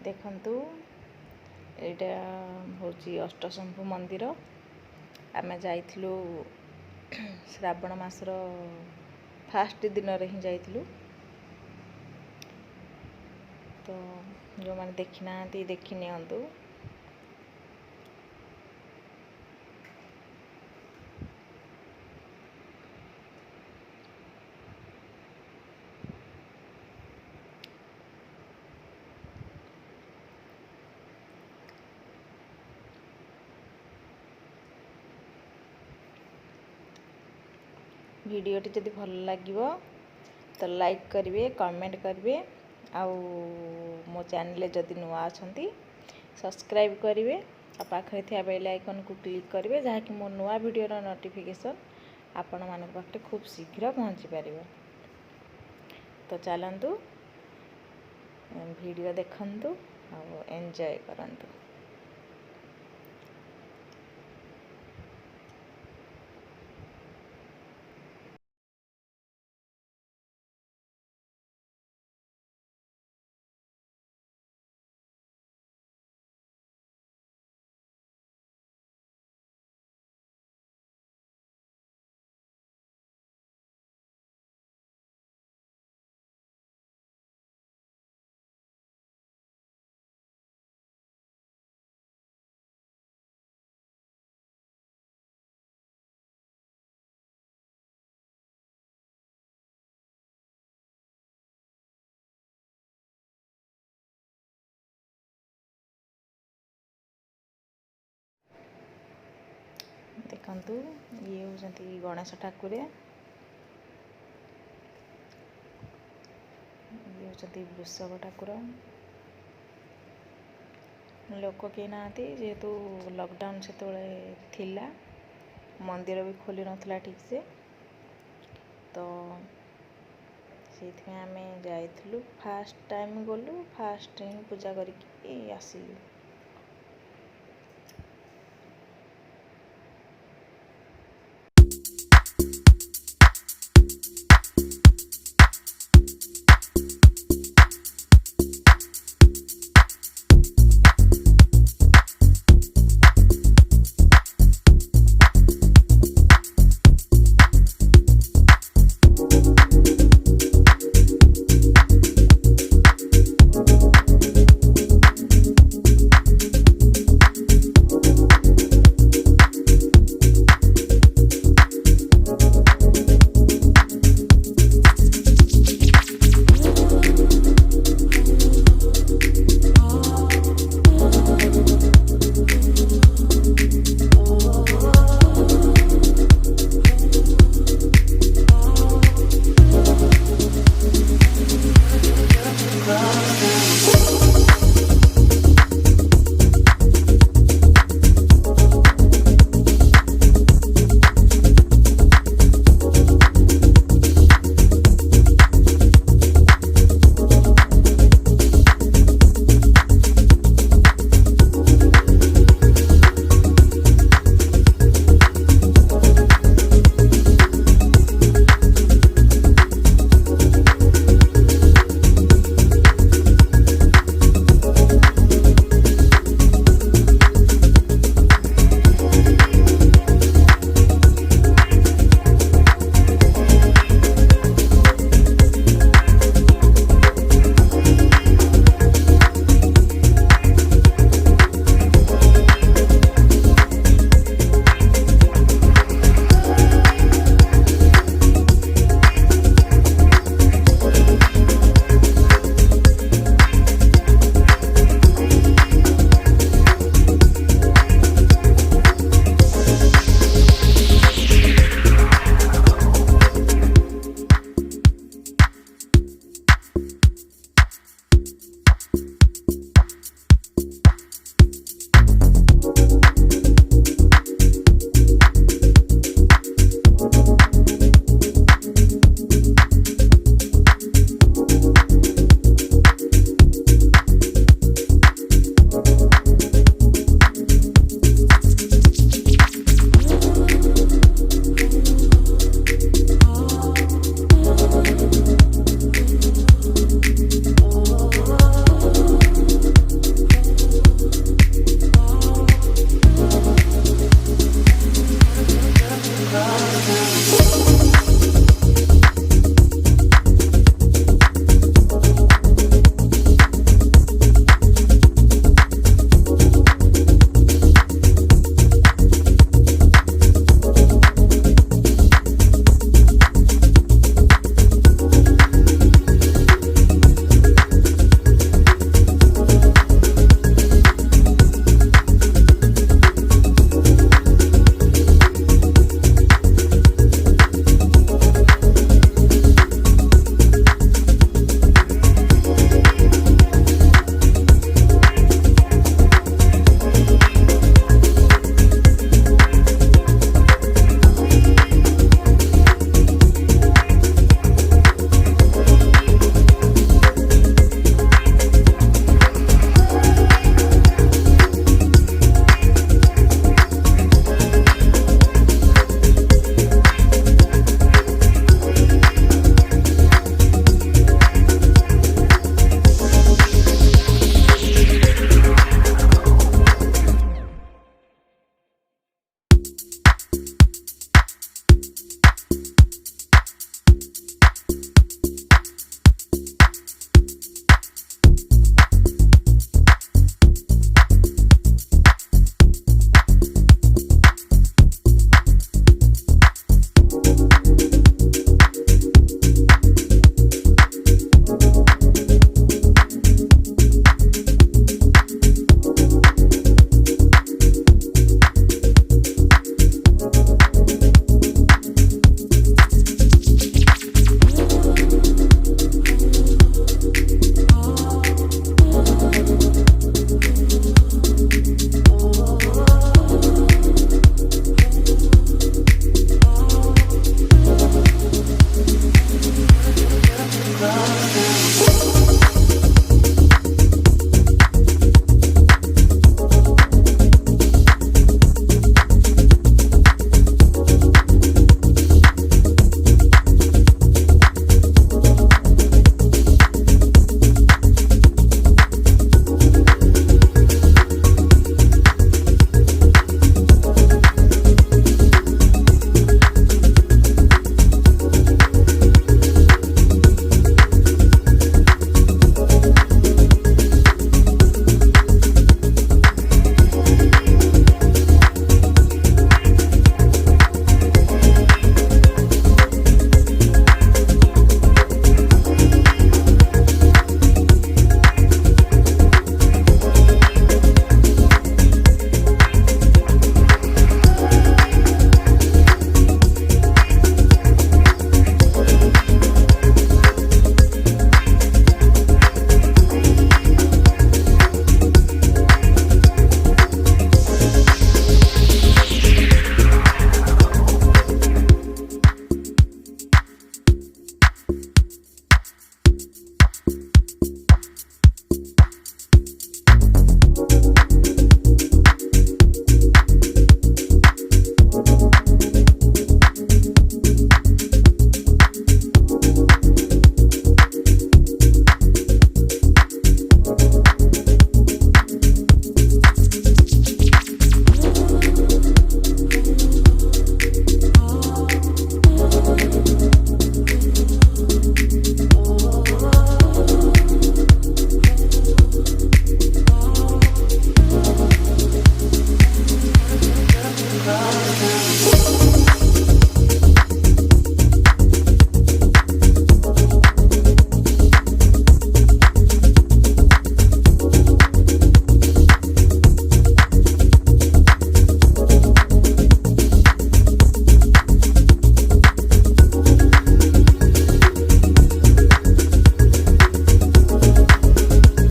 देखंतु एटा होची अष्टशंभु मंदिर। आमे जाइथिलु श्रावण मासर फास्ट दिन रे ही जाइथिलु। तो जो माने देखि नांती देखि नियंतु। वीडियोटी जदि भल लगिवो तो लाइक करिवे, कमेंट करिवे, आउ मो चैनल जदि नुआ अछंती सब्सक्राइब करिवे, आ पाखरे थिया बेल आइकन को क्लिक करिवे जहा कि मो नुआ वीडियो रो नोटिफिकेशन आपण मानक पाखरे खूब शीघ्र पहुंची पारिबो। तो चलंतु वीडियो देखंतु आ एंजॉय करंतु। देखंतु ये होचंती गणेश ठाकुर, ये होचंती वृषभ ठाकुर। लोक के नाती जेहेतु लॉकडाउन से थिला, मंदिर भी खोली नथला ठीक से, तो से आमे जाइथिलु फास्ट टाइम गलु, फास्ट ही पूजा करके आसिलु।